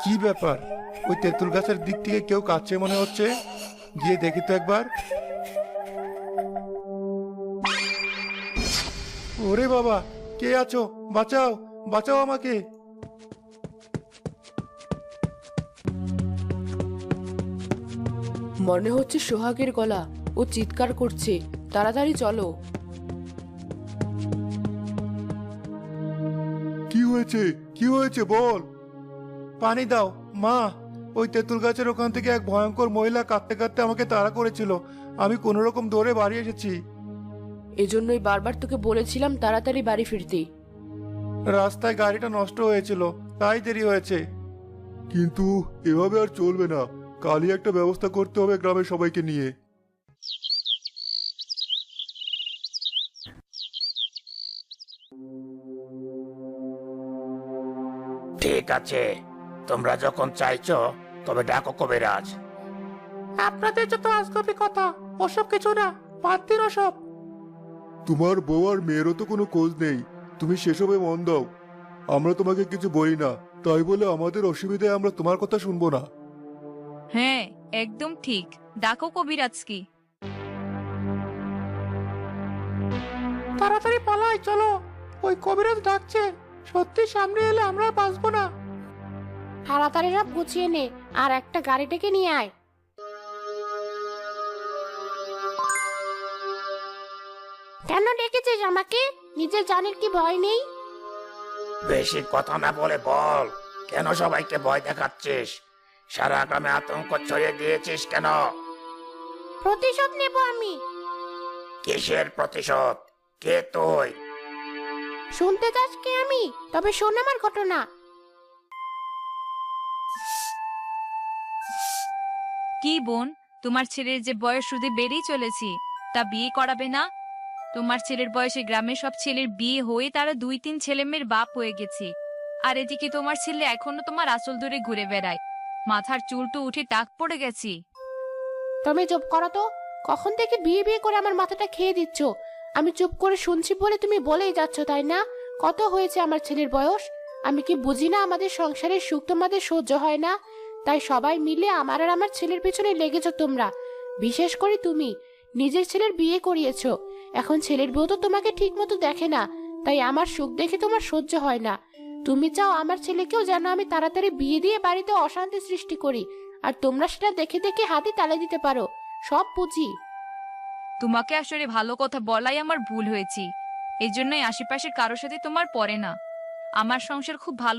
কি ব্যাপার? ওই তেঁতুল গাছের দিক থেকে কেউ কাচ্ছে মনে হচ্ছে। গিয়ে দেখি তো একবার। ওরে বাবা, কে আছো? বাঁচাও, বাঁচাও আমাকে। মনে হচ্ছে সোহাগের গলা। ও চিৎকার করছে, তাড়াতাড়ি চলো। কি হয়েছে? কি হয়েছে বল। পানি দাও মা। ওই তেঁতুল গাছের ওখান থেকে এক ভয়ঙ্কর মহিলা কাঁদতে কাঁদতে আমাকে তাড়া করেছিল। আমি কোনো রকম দৌড়ে বাড়ি এসেছি। এজন্যই বারবার তোকে বলেছিলাম তাড়াতাড়ি বাড়ি ফিরতে। রাস্তায় গাড়িটা নষ্ট হয়েছিল, তাই দেরি হয়েছে। কিন্তু এভাবে আর চলবে না। কালই একটা ব্যবস্থা করতে হবে গ্রামের সবাইকে নিয়ে। ঠিক আছে, তোমরা যখন চাইছো তবে ডাকো কবিরাজ। আপনাদের যত আজগবি কথা, ওসব কিছু না, বাদ দিন ওসব। তোমার বউ আর মেয়েরও তো কোনো খোঁজ নেই, তুমি সেসবে মন দাও। আমরা তোমাকে কিছু বলি না, তাই বলে আমাদের অসুবিধায় আমরা তোমার কথা শুনবো না। হ্যাঁ, একদম ঠিক। ডাকো কবিরাজ কি। তাড়াতাড়ি পালাই, চলো। ওই কবিরাজ ডাকছে, সত্যি সামনে এলে আমরা বাঁচবো না। তাড়াতাড়ি সব গুছিয়ে নে, আর একটা গাড়ি ডেকে নিয়ে আয়। কেন ডেকেছিস আমাকে? নিজের জানের কি ভয় নেই? বেশি কথা না বলে বল, কেন সবাইকে ভয় দেখাচ্ছিস? সারা গ্রামে আতঙ্ক ছড়িয়ে দিয়েছিস কেন? প্রতিশোধ নেব আমি। কিসের প্রতিশোধ? কে তুই? শুনতে চাস কে আমি? তবে শোন আমার ঘটনা। কি বোন, তোমার ছেলের যে বয়স শুধু বেড়েই চলেছে, তা বিয়ে করাবে না? তোমার ছেলের বয়সে গ্রামের সব ছেলের বিয়ে হয়ে তারা 2-3 ছেলে মেয়ের বাপ হয়ে গেছে। আর এদিকে তোমার ছেলে এখনো তোমার আঁচল ধরে ঘুরে বেড়ায়। মাথার চুল তো উঠে টাক পড়ে গেছে। তুমি চুপ করো তো। কখন থেকে বিয়ে বিয়ে করে আমার মাথাটা খেয়ে দিচ্ছ। আমি চুপ করে শুনছি বলে তুমি বলেই যাচ্ছ, তাই না? কত হয়েছে আমার ছেলের বয়স? আমি কি বুঝি না আমাদের সংসারের সুখ তোমাদের সহ্য হয় না? তাই সবাই মিলে আমার আর আমার ছেলের পেছনে লেগেছো তোমরা। বিশেষ করে তুমি নিজের ছেলের বিয়ে করিয়েছো। এখন ছেলের বউ তো তোমাকে ঠিক মতো দেখে না, তাই আমার সুখ দেখে তোমার সহ্য হয় না। তুমি চাও আমার ছেলেকেও যেন আমি তাড়াতাড়ি বিয়ে দিয়ে বাড়িতে অশান্তি সৃষ্টি করি, আর তোমরা সেটা দেখে দেখে হাতে তালে দিতে পারো। সব বুঝি। তোমাকে আসলে ভালো কথা বলাই আমার ভুল হয়েছে। এই জন্যই আশেপাশের কারোর সাথে তোমার পড়ে না। আমার সংসার খুব ভালো